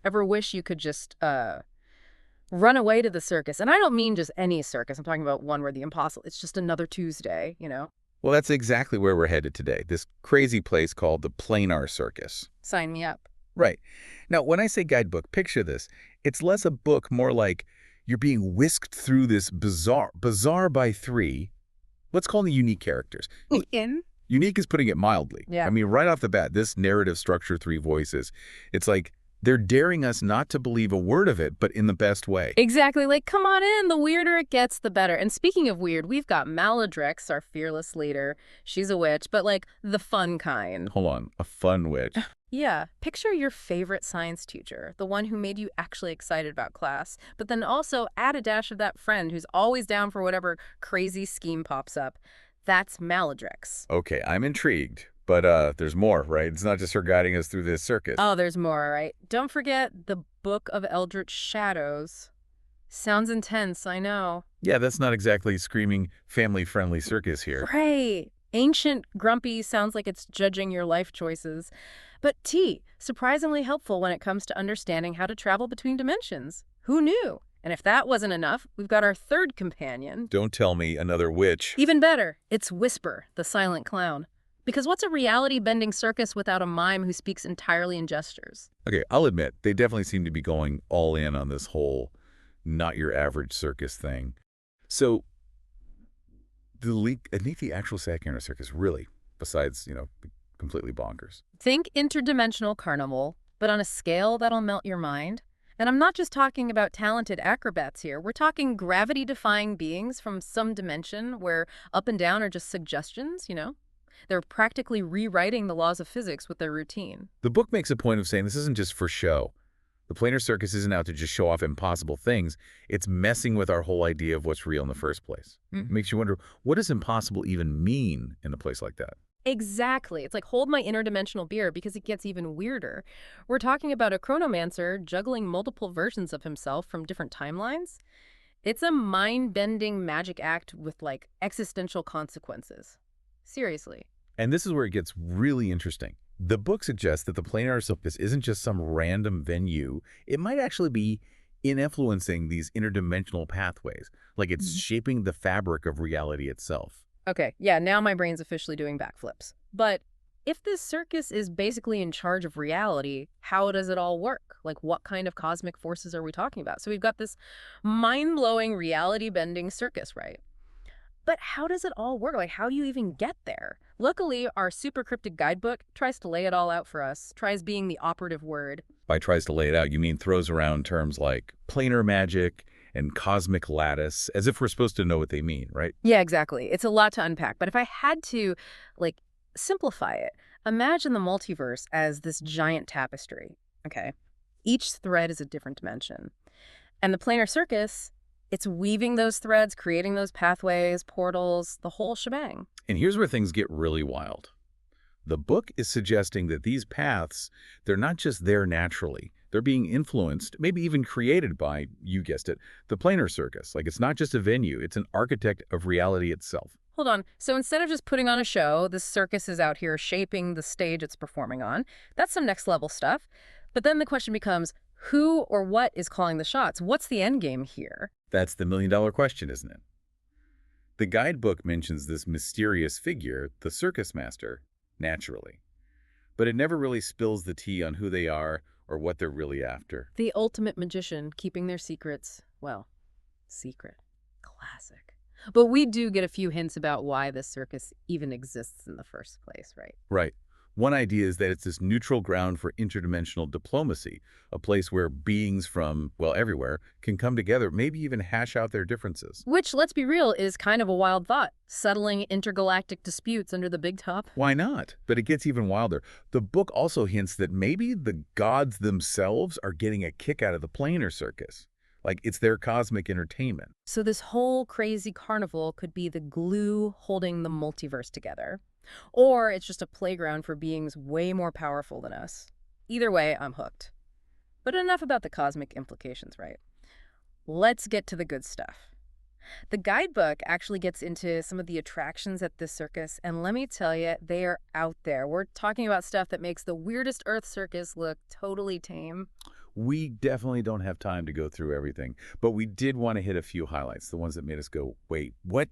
Ever wish you could just run away to the circus? And I don't mean just any circus. I'm talking about one where the impossible, it's just another Tuesday, you know? Well, that's exactly where we're headed today, this crazy place called the Planar Circus. Sign me up. Right. Now, when I say guidebook, picture this. It's less a book, more like you're being whisked through this bizarre by three, let's call them unique characters. In? Unique is putting it mildly. Yeah. I mean, right off the bat, this narrative structure, three voices, it's like they're daring us not to believe a word of it, but in the best way. Exactly. Like, come on in. The weirder it gets, the better. And speaking of weird, we've got Maladrix, our fearless leader. She's a witch, but like the fun kind. Hold on, a fun witch. Yeah. Picture your favorite science teacher, the one who made you actually excited about class, but then also add a dash of that friend who's always down for whatever crazy scheme pops up. That's Maladrix. Okay, I'm intrigued, but there's more, right? It's not just her guiding us through this circus. Oh, there's more, right? Don't forget the Book of Eldritch Shadows. Sounds intense, I know. Yeah, that's not exactly screaming family-friendly circus here. Right. Ancient, grumpy, sounds like it's judging your life choices. But T, surprisingly helpful when it comes to understanding how to travel between dimensions. Who knew? And if that wasn't enough, we've got our third companion. Don't tell me another witch. Even better, it's Whisper, the silent clown. Because what's a reality-bending circus without a mime who speaks entirely in gestures? Okay, I'll admit, they definitely seem to be going all in on this whole not your average circus thing. So, I think the actual Saturnine circus really, besides, completely bonkers. Think interdimensional carnival, but on a scale that'll melt your mind. And I'm not just talking about talented acrobats here. We're talking gravity-defying beings from some dimension where up and down are just suggestions, They're practically rewriting the laws of physics with their routine. The book makes a point of saying this isn't just for show. The Planar Circus isn't out to just show off impossible things. It's messing with our whole idea of what's real in the first place. It makes you wonder, what does impossible even mean in a place like that? Exactly. It's like hold my interdimensional beer because it gets even weirder. We're talking about a chronomancer juggling multiple versions of himself from different timelines. It's a mind-bending magic act with, like, existential consequences. Seriously. And this is where it gets really interesting. The book suggests that the Planar Circus isn't just some random venue. It might actually be influencing these interdimensional pathways, like it's shaping the fabric of reality itself. Okay, yeah, now my brain's officially doing backflips. But if this circus is basically in charge of reality, how does it all work? Like, what kind of cosmic forces are we talking about? So we've got this mind-blowing, reality-bending circus, right? But how does it all work? Like, how do you even get there? Luckily, our super cryptic guidebook tries to lay it all out for us, tries being the operative word. By tries to lay it out, you mean throws around terms like planar magic and cosmic lattice, as if we're supposed to know what they mean, right? Yeah, exactly. It's a lot to unpack. But if I had to, like, simplify it, imagine the multiverse as this giant tapestry, okay? Each thread is a different dimension. And the planar circus, it's weaving those threads, creating those pathways, portals, the whole shebang. And here's where things get really wild. The book is suggesting that these paths, they're not just there naturally. They're being influenced, maybe even created by, you guessed it, the Planar Circus. Like, it's not just a venue, it's an architect of reality itself. Hold on. So instead of just putting on a show, this circus is out here shaping the stage it's performing on. That's some next level stuff. But then the question becomes, who or what is calling the shots? What's the end game here? That's the million-dollar question, isn't it? The guidebook mentions this mysterious figure, the circus master, naturally. But it never really spills the tea on who they are or what they're really after. The ultimate magician keeping their secrets, well, secret. Classic. But we do get a few hints about why this circus even exists in the first place, right? Right. One idea is that it's this neutral ground for interdimensional diplomacy, a place where beings from, well, everywhere, can come together, maybe even hash out their differences. Which, let's be real, is kind of a wild thought, settling intergalactic disputes under the big top. Why not? But it gets even wilder. The book also hints that maybe the gods themselves are getting a kick out of the Planar Circus. Like, it's their cosmic entertainment. So this whole crazy carnival could be the glue holding the multiverse together. Or it's just a playground for beings way more powerful than us. Either way, I'm hooked. But enough about the cosmic implications, right? Let's get to the good stuff. The guidebook actually gets into some of the attractions at this circus, and let me tell you, they are out there. We're talking about stuff that makes the weirdest Earth circus look totally tame. We definitely don't have time to go through everything, but we did want to hit a few highlights, the ones that made us go, wait, what?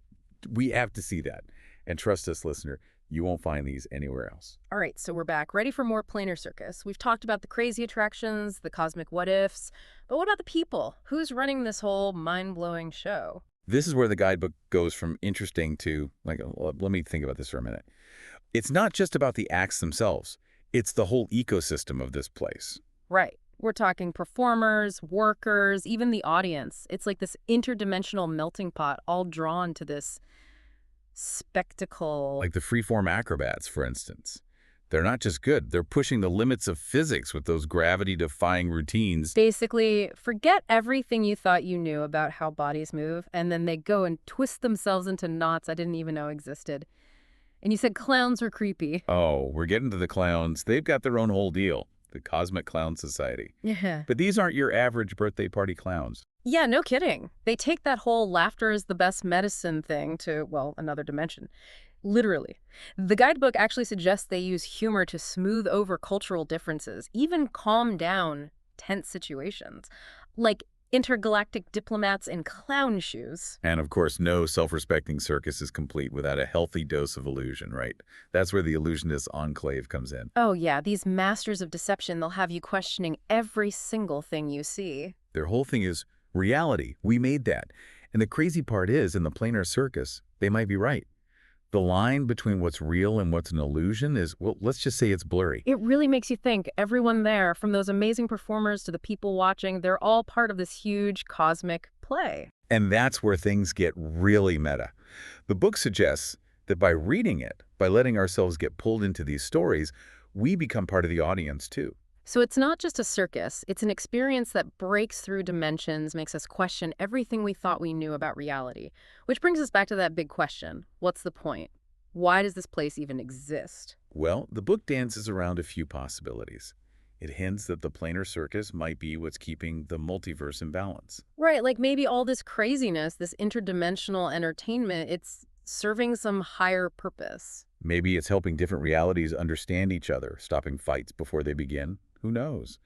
We have to see that. And trust us, listener, you won't find these anywhere else. All right, so we're back, ready for more Planar Circus. We've talked about the crazy attractions, the cosmic what-ifs, but what about the people? Who's running this whole mind-blowing show? This is where the guidebook goes from interesting to, like, let me think about this for a minute. It's not just about the acts themselves. It's the whole ecosystem of this place. Right. We're talking performers, workers, even the audience. It's like this interdimensional melting pot all drawn to this spectacle. Like the freeform acrobats, for instance. They're not just good, they're pushing the limits of physics with those gravity-defying routines. Basically, forget everything you thought you knew about how bodies move, and then they go and twist themselves into knots I didn't even know existed. And you said clowns were creepy. Oh, we're getting to the clowns. They've got their own whole deal, the Cosmic Clown Society. Yeah. But these aren't your average birthday party clowns. Yeah, no kidding. They take that whole laughter is the best medicine thing to, well, another dimension. Literally. The guidebook actually suggests they use humor to smooth over cultural differences, even calm down tense situations. Like intergalactic diplomats in clown shoes. And of course, no self-respecting circus is complete without a healthy dose of illusion, right? That's where the illusionist enclave comes in. Oh yeah, these masters of deception, they'll have you questioning every single thing you see. Their whole thing is reality. We made that. And the crazy part is, in the planar circus, they might be right. The line between what's real and what's an illusion is, well, let's just say it's blurry. It really makes you think. Everyone there, from those amazing performers to the people watching, they're all part of this huge cosmic play. And that's where things get really meta. The book suggests that by reading it, by letting ourselves get pulled into these stories, we become part of the audience too. So it's not just a circus, it's an experience that breaks through dimensions, makes us question everything we thought we knew about reality. Which brings us back to that big question. What's the point? Why does this place even exist? Well, the book dances around a few possibilities. It hints that the planar circus might be what's keeping the multiverse in balance. Right, like maybe all this craziness, this interdimensional entertainment, it's serving some higher purpose. Maybe it's helping different realities understand each other, stopping fights before they begin. Who knows?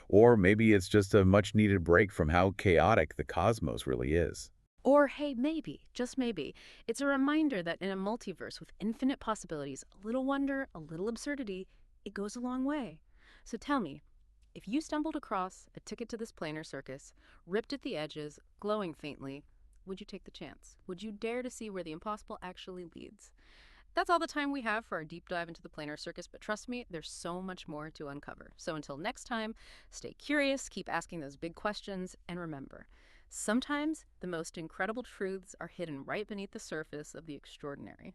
Or maybe it's just a much-needed break from how chaotic the cosmos really is. Or, hey, maybe, just maybe, it's a reminder that in a multiverse with infinite possibilities, a little wonder, a little absurdity, it goes a long way. So tell me, if you stumbled across a ticket to this planar circus, ripped at the edges, glowing faintly, would you take the chance? Would you dare to see where the impossible actually leads? That's all the time we have for our deep dive into the planar circus, but trust me, there's so much more to uncover. So until next time, stay curious, keep asking those big questions, and remember, sometimes the most incredible truths are hidden right beneath the surface of the extraordinary.